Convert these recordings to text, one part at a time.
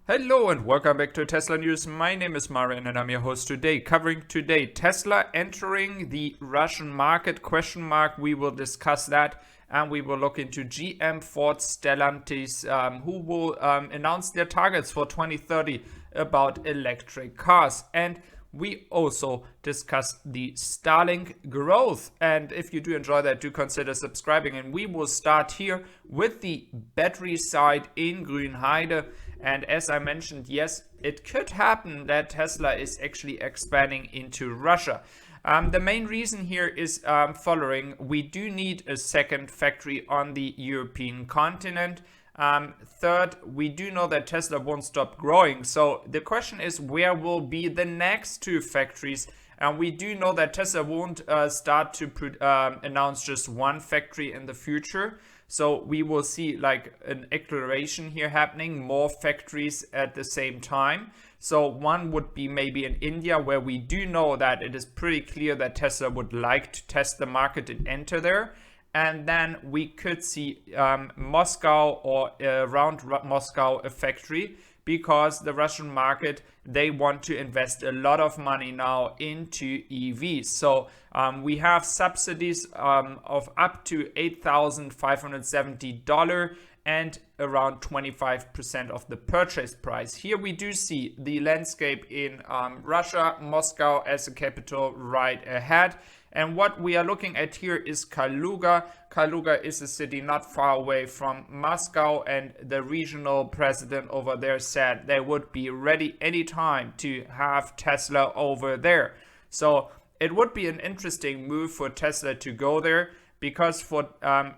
Hello and welcome back to Teslanews. My name is Marian and I'm your host today. Covering today Tesla entering the Russian market, ? We will discuss that and we will look into GM, Ford, Stellantis, who will announce their targets for 2030 about electric cars. And we also discuss the Starlink growth. And if you do enjoy that, do consider subscribing. And we will start here with the battery side in Grünheide. And as I mentioned, yes, it could happen that Tesla is actually expanding into Russia. The main reason here is following. We do need a second factory on the European continent. Third, we do know that Tesla won't stop growing. So the question is, where will be the next two factories? And we do know that Tesla won't start to announce just one factory in the future. So we will see like an acceleration here happening, more factories at the same time. So one would be maybe in India, where we do know that it is pretty clear that Tesla would like to test the market and enter there. And then we could see Moscow or around Moscow a factory, because the Russian market, they want to invest a lot of money now into EVs. So we have subsidies of up to $8,570 and around 25% of the purchase price. Here we do see the landscape in Russia, Moscow as a capital right ahead. And what we are looking at here is Kaluga. Kaluga is a city not far away from Moscow, and the regional president over there said they would be ready anytime to have Tesla over there. So it would be an interesting move for Tesla to go there, because for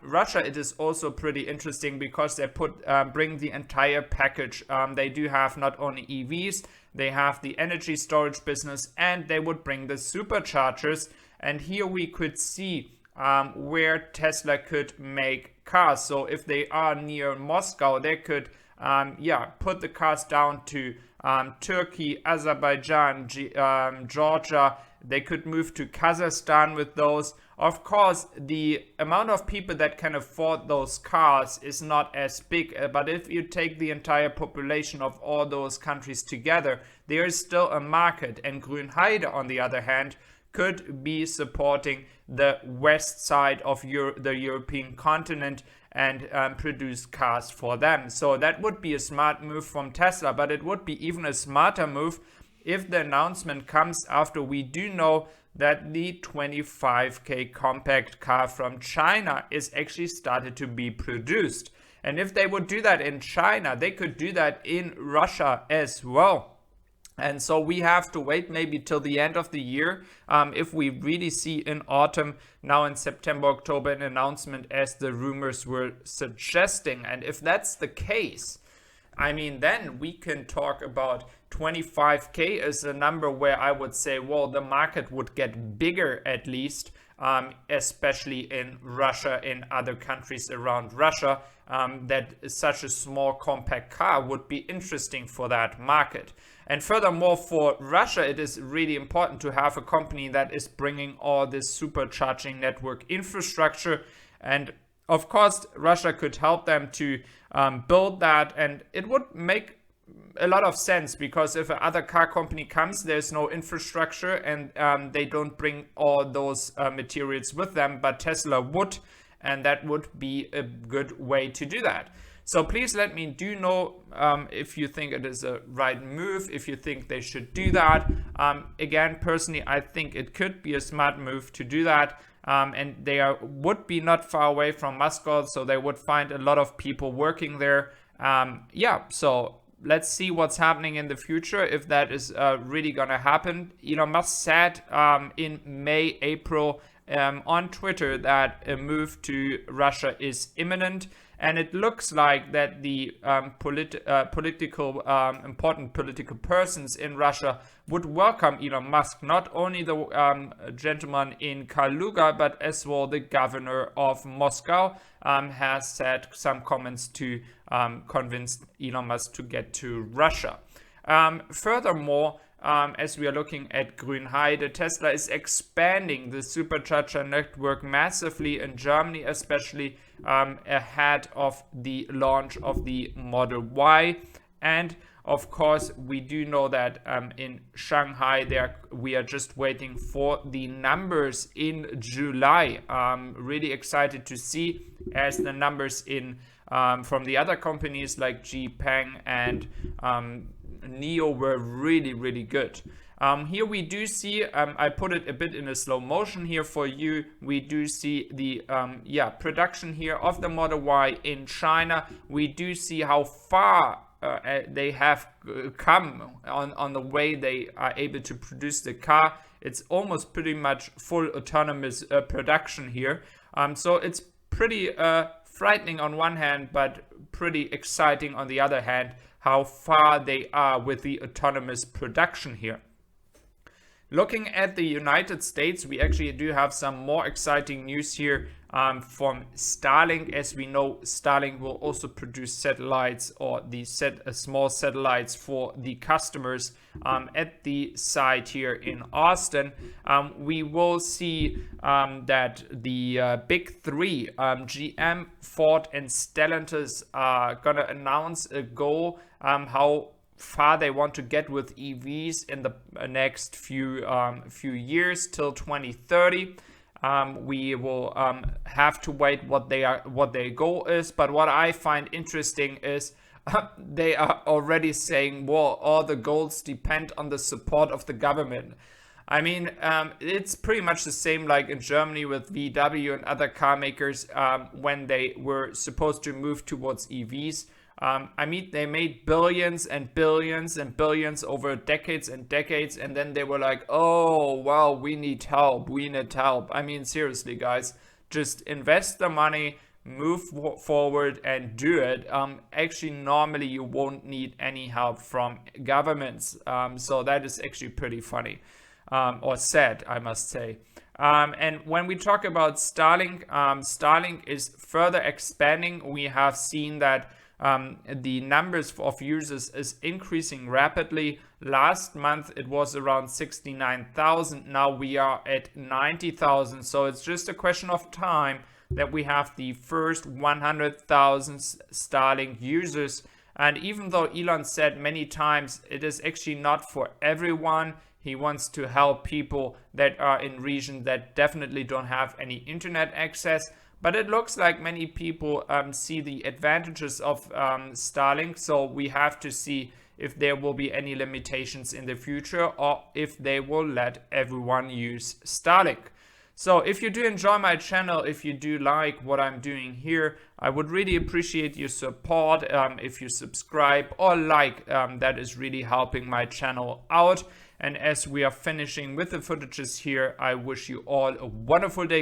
Russia it is also pretty interesting because they bring the entire package. They do have not only EVs, they have the energy storage business, and they would bring the superchargers. And here we could see where Tesla could make cars. So if they are near Moscow, they could put the cars down to Turkey, Azerbaijan, Georgia. They could move to Kazakhstan with those. Of course, the amount of people that can afford those cars is not as big, but if you take the entire population of all those countries together, there is still a market. And Grünheide, on the other hand, could be supporting the west side of the European continent and produce cars for them. So that would be a smart move from Tesla, but it would be even a smarter move if the announcement comes after we do know that the 25K compact car from China is actually started to be produced. And if they would do that in China, they could do that in Russia as well. And so we have to wait maybe till the end of the year if we really see in autumn, now in September, October, an announcement as the rumors were suggesting. And if that's the case, I mean, then we can talk about 25K as a number where I would say, well, the market would get bigger at least, especially in Russia, in other countries around Russia, that such a small compact car would be interesting for that market. And furthermore, for Russia, it is really important to have a company that is bringing all this supercharging network infrastructure. And of course, Russia could help them to build that. And it would make a lot of sense, because if another car company comes, there's no infrastructure and they don't bring all those materials with them, but Tesla would, and that would be a good way to do that. So please let me know if you think it is a right move, if you think they should do that. Again, personally, I think it could be a smart move to do that. And they would be not far away from Moscow, so they would find a lot of people working there. So let's see what's happening in the future, if that is really going to happen. Elon Musk said in May, April on Twitter that a move to Russia is imminent. And it looks like that the important political persons in Russia would welcome Elon Musk, not only the gentleman in Kaluga, but as well the governor of Moscow has said some comments to convince Elon Musk to get to Russia. Furthermore, as we are looking at Grünheide, Tesla is expanding the supercharger network massively in Germany, especially ahead of the launch of the Model Y. And Of course, we do know that in Shanghai, we are just waiting for the numbers in July. Really excited to see, as the numbers in from the other companies like Xpeng and NIO were really, really good. Here we do see, I put it a bit in a slow motion here for you. We do see the production here of the Model Y in China. We do see how far they have come on the way they are able to produce the car. It's almost pretty much full autonomous production here. So it's pretty frightening on one hand, but pretty exciting on the other hand, how far they are with the autonomous production here. Looking at the United States, we actually do have some more exciting news here from Starlink. As we know, Starlink will also produce satellites, or the small satellites for the customers at the site here in Austin. We will see that the big three, GM, Ford, and Stellantis, are gonna announce a goal how far they want to get with EVs in the next few years till 2030. We will have to wait what their goal is. But what I find interesting is they are already saying, well, all the goals depend on the support of the government. I mean, it's pretty much the same like in Germany with VW and other car makers when they were supposed to move towards EVs. I mean, they made billions and billions and billions over decades and decades, and then they were like, oh, well, we need help. I mean, seriously, guys, just invest the money, move forward and do it. Actually, normally you won't need any help from governments. So that is actually pretty funny, or sad, I must say. And when we talk about Starlink, Starlink is further expanding. We have seen that the numbers of users is increasing rapidly. Last month it was around 69,000. Now we are at 90,000. So it's just a question of time that we have the first 100,000 Starlink users. And even though Elon said many times it is actually not for everyone, he wants to help people that are in regions that definitely don't have any internet access. But it looks like many people see the advantages of Starlink, so we have to see if there will be any limitations in the future or if they will let everyone use Starlink. So if you do enjoy my channel, if you do like what I'm doing here, I would really appreciate your support. If you subscribe or like, that is really helping my channel out. And as we are finishing with the footages here, I wish you all a wonderful day.